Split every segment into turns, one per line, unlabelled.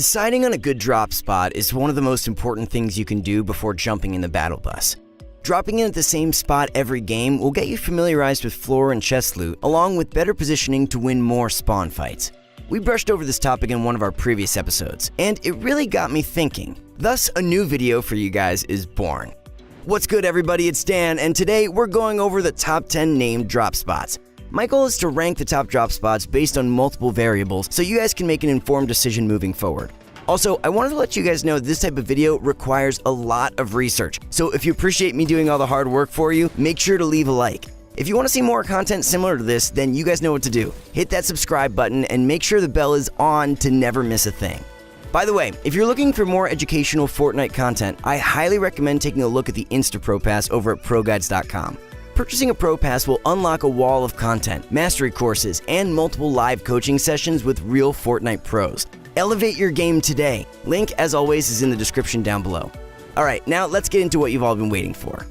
Deciding on a good drop spot is one of the most important things you can do before jumping in the battle bus. Dropping in at the same spot every game will get you familiarized with floor and chest loot, along with better positioning to win more spawn fights. We brushed over this topic in one of our previous episodes, and it really got me thinking. Thus, a new video for you guys is born. What's good, everybody? It's Dan, and today we're going over the top 10 named drop spots. My goal is to rank the top drop spots based on multiple variables so you guys can make an informed decision moving forward. Also, I wanted to let you guys know this type of video requires a lot of research, so if you appreciate me doing all the hard work for you, make sure to leave a like. If you want to see more content similar to this, then you guys know what to do. Hit that subscribe button and make sure the bell is on to never miss a thing. By the way, if you're looking for more educational Fortnite content, I highly recommend taking a look at the Insta Pro Pass over at ProGuides.com. Purchasing a Pro Pass will unlock a wall of content, mastery courses, and multiple live coaching sessions with real Fortnite pros. Elevate your game today. Link, as always, is in the description down below. Alright, now let's get into what you've all been waiting for.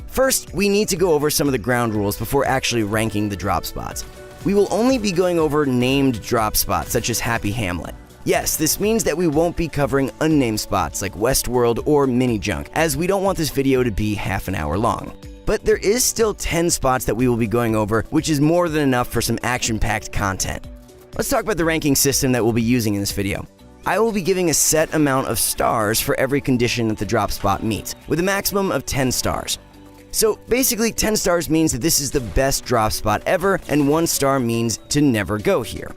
First, we need to go over some of the ground rules before actually ranking the drop spots. We will only be going over named drop spots, such as Happy Hamlet. Yes, this means that we won't be covering unnamed spots like Westworld or Mini Junk, as we don't want this video to be half an hour long. But there is still 10 spots that we will be going over, which is more than enough for some action-packed content. Let's talk about the ranking system that we'll be using in this video. I will be giving a set amount of stars for every condition that the drop spot meets, with a maximum of 10 stars. So basically, 10 stars means that this is the best drop spot ever, and 1 star means to never go here.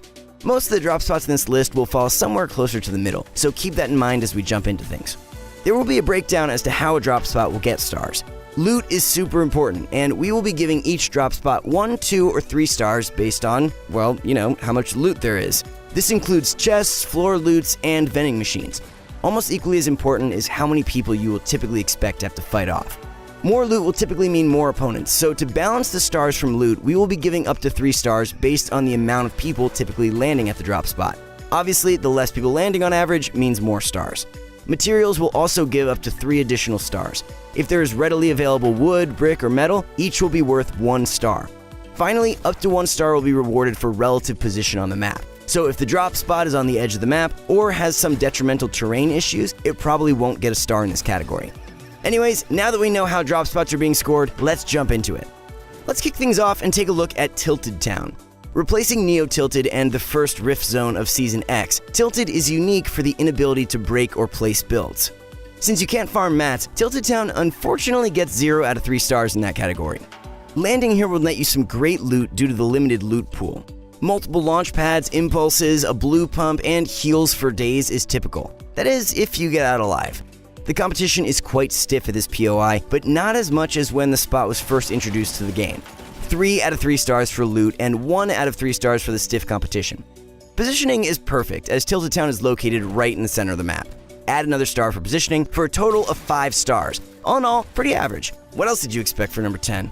Most of the drop spots in this list will fall somewhere closer to the middle, so keep that in mind as we jump into things. There will be a breakdown as to how a drop spot will get stars. Loot is super important, and we will be giving each drop spot 1, 2, or 3 stars based on, well, how much loot there is. This includes chests, floor loots, and vending machines. Almost equally as important is how many people you will typically expect to have to fight off. More loot will typically mean more opponents, so to balance the stars from loot, we will be giving up to 3 stars based on the amount of people typically landing at the drop spot. Obviously, the less people landing on average means more stars. Materials will also give up to 3 additional stars. If there is readily available wood, brick, or metal, each will be worth 1 star. Finally, up to 1 star will be rewarded for relative position on the map. So if the drop spot is on the edge of the map or has some detrimental terrain issues, it probably won't get a star in this category. Anyways, now that we know how drop spots are being scored, let's jump into it. Let's kick things off and take a look at Tilted Town. Replacing Neo Tilted and the first Rift Zone of Season X, Tilted is unique for the inability to break or place builds. Since you can't farm mats, Tilted Town unfortunately gets 0 out of 3 stars in that category. Landing here will net you some great loot due to the limited loot pool. Multiple launch pads, impulses, a blue pump, and heals for days is typical. That is, if you get out alive. The competition is quite stiff at this POI, but not as much as when the spot was first introduced to the game. 3 out of 3 stars for loot, and 1 out of 3 stars for the stiff competition. Positioning is perfect, as Tilted Town is located right in the center of the map. Add another star for positioning, for a total of 5 stars. All in all, pretty average. What else did you expect for number 10?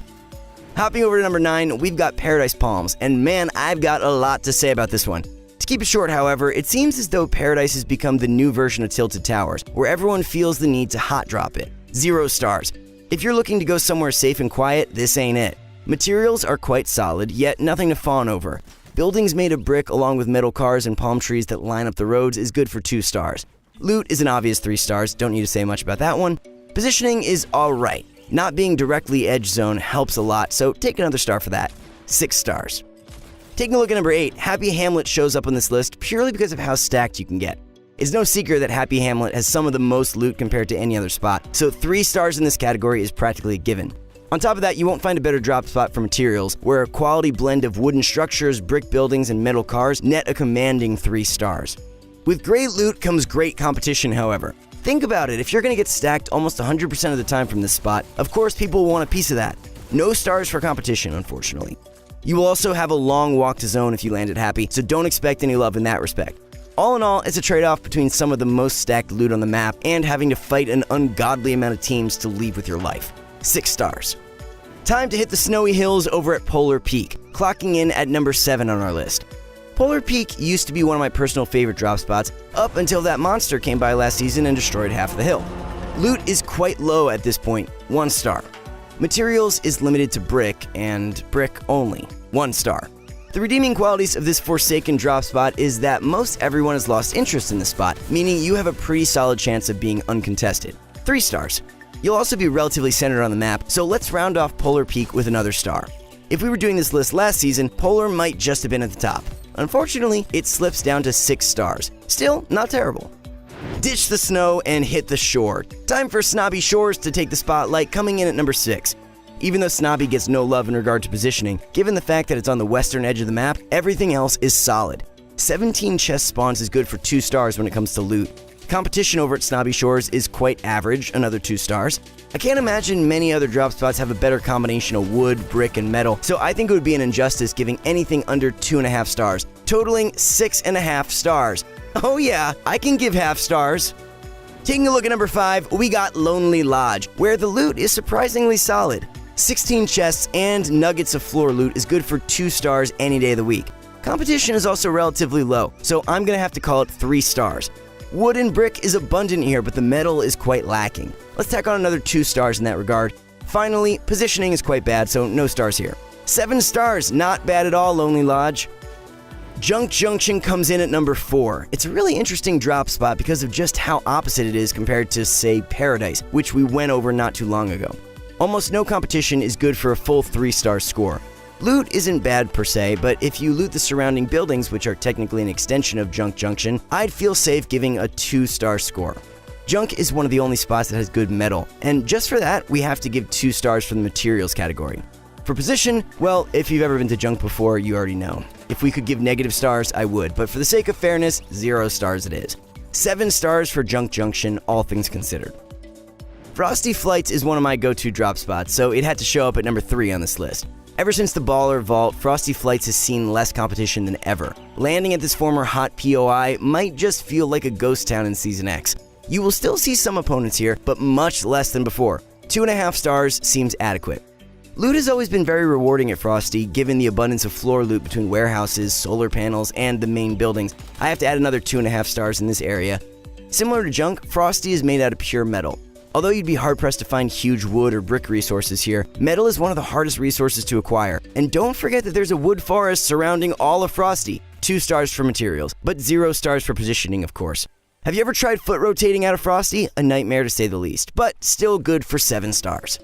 Hopping over to number 9, we've got Paradise Palms, and man, I've got a lot to say about this one. To keep it short, however, it seems as though Paradise has become the new version of Tilted Towers, where everyone feels the need to hot drop it. 0 stars. If you're looking to go somewhere safe and quiet, this ain't it. Materials are quite solid, yet nothing to fawn over. Buildings made of brick along with metal cars and palm trees that line up the roads is good for 2 stars. Loot is an obvious 3 stars, don't need to say much about that one. Positioning is alright. Not being directly edge zone helps a lot, so take another star for that. 6 stars. Taking a look at number 8, Happy Hamlet shows up on this list purely because of how stacked you can get. It's no secret that Happy Hamlet has some of the most loot compared to any other spot, so 3 stars in this category is practically a given. On top of that, you won't find a better drop spot for materials, where a quality blend of wooden structures, brick buildings, and metal cars net a commanding 3 stars. With great loot comes great competition, however. Think about it, if you're going to get stacked almost 100% of the time from this spot, of course people will want a piece of that. No stars for competition, unfortunately. You will also have a long walk to zone if you landed Happy, so don't expect any love in that respect. All in all, it's a trade-off between some of the most stacked loot on the map and having to fight an ungodly amount of teams to leave with your life. 6 stars. Time to hit the snowy hills over at Polar Peak, clocking in at number 7 on our list. Polar Peak used to be one of my personal favorite drop spots up until that monster came by last season and destroyed half the hill. Loot is quite low at this point, 1 star. Materials is limited to brick and brick only, 1 star. The redeeming qualities of this Forsaken drop spot is that most everyone has lost interest in the spot, meaning you have a pretty solid chance of being uncontested. 3 stars. You'll also be relatively centered on the map, so let's round off Polar Peak with another star. If we were doing this list last season, Polar might just have been at the top. Unfortunately, it slips down to 6 stars. Still, not terrible. Ditch the snow and hit the shore. Time for Snobby Shores to take the spotlight, coming in at number 6. Even though Snobby gets no love in regard to positioning, given the fact that it's on the western edge of the map, everything else is solid. 17 chest spawns is good for 2 stars when it comes to loot. Competition over at Snobby Shores is quite average, another 2 stars. I can't imagine many other drop spots have a better combination of wood, brick, and metal, so I think it would be an injustice giving anything under 2.5 stars, totaling 6.5 stars. Oh yeah, I can give half stars. Taking a look at number 5, we got Lonely Lodge, where the loot is surprisingly solid. 16 chests and nuggets of floor loot is good for 2 stars any day of the week. Competition is also relatively low, so I'm gonna have to call it 3 stars. Wood and brick is abundant here, but the metal is quite lacking. Let's tack on another 2 stars in that regard. Finally, positioning is quite bad, so no stars here. 7 stars, not bad at all, Lonely Lodge. Junk Junction comes in at number 4. It's a really interesting drop spot because of just how opposite it is compared to, say, Paradise, which we went over not too long ago. Almost no competition is good for a full 3-star score. Loot isn't bad per se, but if you loot the surrounding buildings, which are technically an extension of Junk Junction, I'd feel safe giving a 2-star score. Junk is one of the only spots that has good metal, and just for that, we have to give 2 stars for the materials category. For position, well, if you've ever been to Junk before, you already know. If we could give negative stars, I would, but for the sake of fairness, 0 stars it is. 7 stars for Junk Junction, all things considered. Frosty Flights is one of my go-to drop spots, so it had to show up at number 3 on this list. Ever since the Baller Vault, Frosty Flights has seen less competition than ever. Landing at this former hot POI might just feel like a ghost town in Season X. You will still see some opponents here, but much less than before. 2.5 stars seems adequate. Loot has always been very rewarding at Frosty, given the abundance of floor loot between warehouses, solar panels, and the main buildings. I have to add another 2.5 stars in this area. Similar to Junk, Frosty is made out of pure metal. Although you'd be hard-pressed to find huge wood or brick resources here, metal is one of the hardest resources to acquire. And don't forget that there's a wood forest surrounding all of Frosty. 2 stars for materials, but 0 stars for positioning, of course. Have you ever tried foot rotating out of Frosty? A nightmare to say the least, but still good for 7 stars.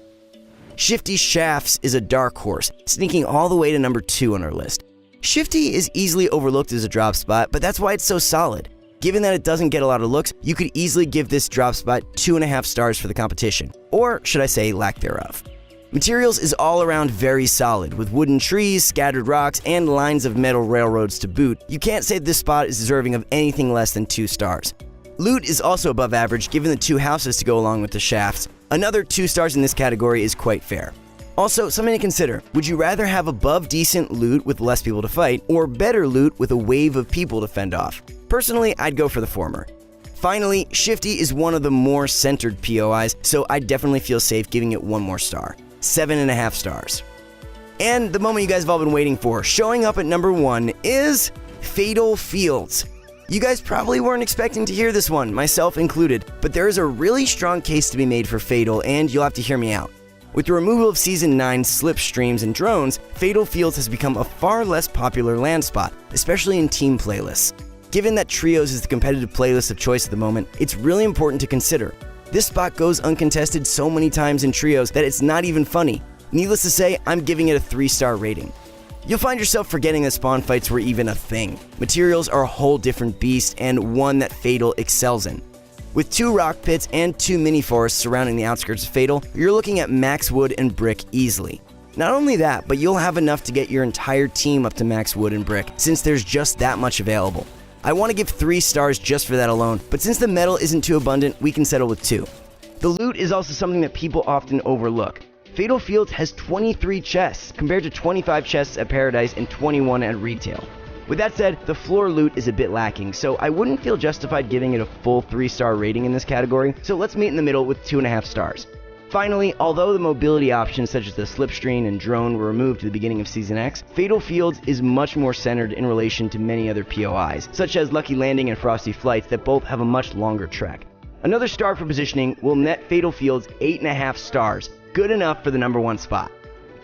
Shifty Shafts is a dark horse, sneaking all the way to number 2 on our list. Shifty is easily overlooked as a drop spot, but that's why it's so solid. Given that it doesn't get a lot of looks, you could easily give this drop spot 2.5 stars for the competition, or should I say lack thereof. Materials is all around very solid, with wooden trees, scattered rocks, and lines of metal railroads to boot. You can't say this spot is deserving of anything less than 2 stars. Loot is also above average given the 2 houses to go along with the shafts. Another 2 stars in this category is quite fair. Also, something to consider. Would you rather have above decent loot with less people to fight, or better loot with a wave of people to fend off? Personally, I'd go for the former. Finally, Shifty is one of the more centered POIs, so I definitely feel safe giving it 1 more star. 7.5 stars. And the moment you guys have all been waiting for, showing up at number 1 is Fatal Fields. You guys probably weren't expecting to hear this one, myself included, but there is a really strong case to be made for Fatal, and you'll have to hear me out. With the removal of Season 9's slipstreams and drones, Fatal Fields has become a far less popular land spot, especially in team playlists. Given that Trios is the competitive playlist of choice at the moment, it's really important to consider. This spot goes uncontested so many times in Trios that it's not even funny. Needless to say, I'm giving it a 3-star rating. You'll find yourself forgetting that spawn fights were even a thing. Materials are a whole different beast, and one that Fatal excels in. With 2 rock pits and 2 mini forests surrounding the outskirts of Fatal, you're looking at max wood and brick easily. Not only that, but you'll have enough to get your entire team up to max wood and brick, since there's just that much available. I want to give 3 stars just for that alone, but since the metal isn't too abundant, we can settle with 2. The loot is also something that people often overlook. Fatal Fields has 23 chests, compared to 25 chests at Paradise and 21 at retail. With that said, the floor loot is a bit lacking, so I wouldn't feel justified giving it a full 3-star rating in this category, so let's meet in the middle with 2.5 stars. Finally, although the mobility options such as the slipstream and drone were removed at the beginning of Season X, Fatal Fields is much more centered in relation to many other POIs, such as Lucky Landing and Frosty Flights that both have a much longer trek. Another star for positioning will net Fatal Fields 8.5 stars, good enough for the number 1 spot.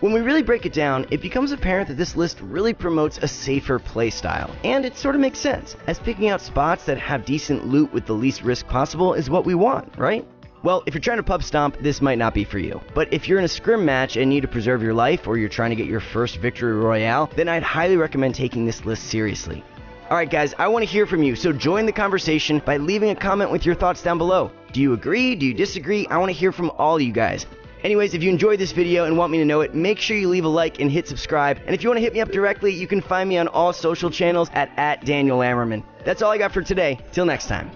When we really break it down, it becomes apparent that this list really promotes a safer playstyle. And it sort of makes sense, as picking out spots that have decent loot with the least risk possible is what we want, right? Well, if you're trying to pub stomp, this might not be for you. But if you're in a scrim match and need to preserve your life, or you're trying to get your first victory royale, then I'd highly recommend taking this list seriously. Alright guys, I want to hear from you, so join the conversation by leaving a comment with your thoughts down below. Do you agree? Do you disagree? I want to hear from all you guys. Anyways, if you enjoyed this video and want me to know it, make sure you leave a like and hit subscribe. And if you want to hit me up directly, you can find me on all social channels at Daniel Ammerman. That's all I got for today. Till next time.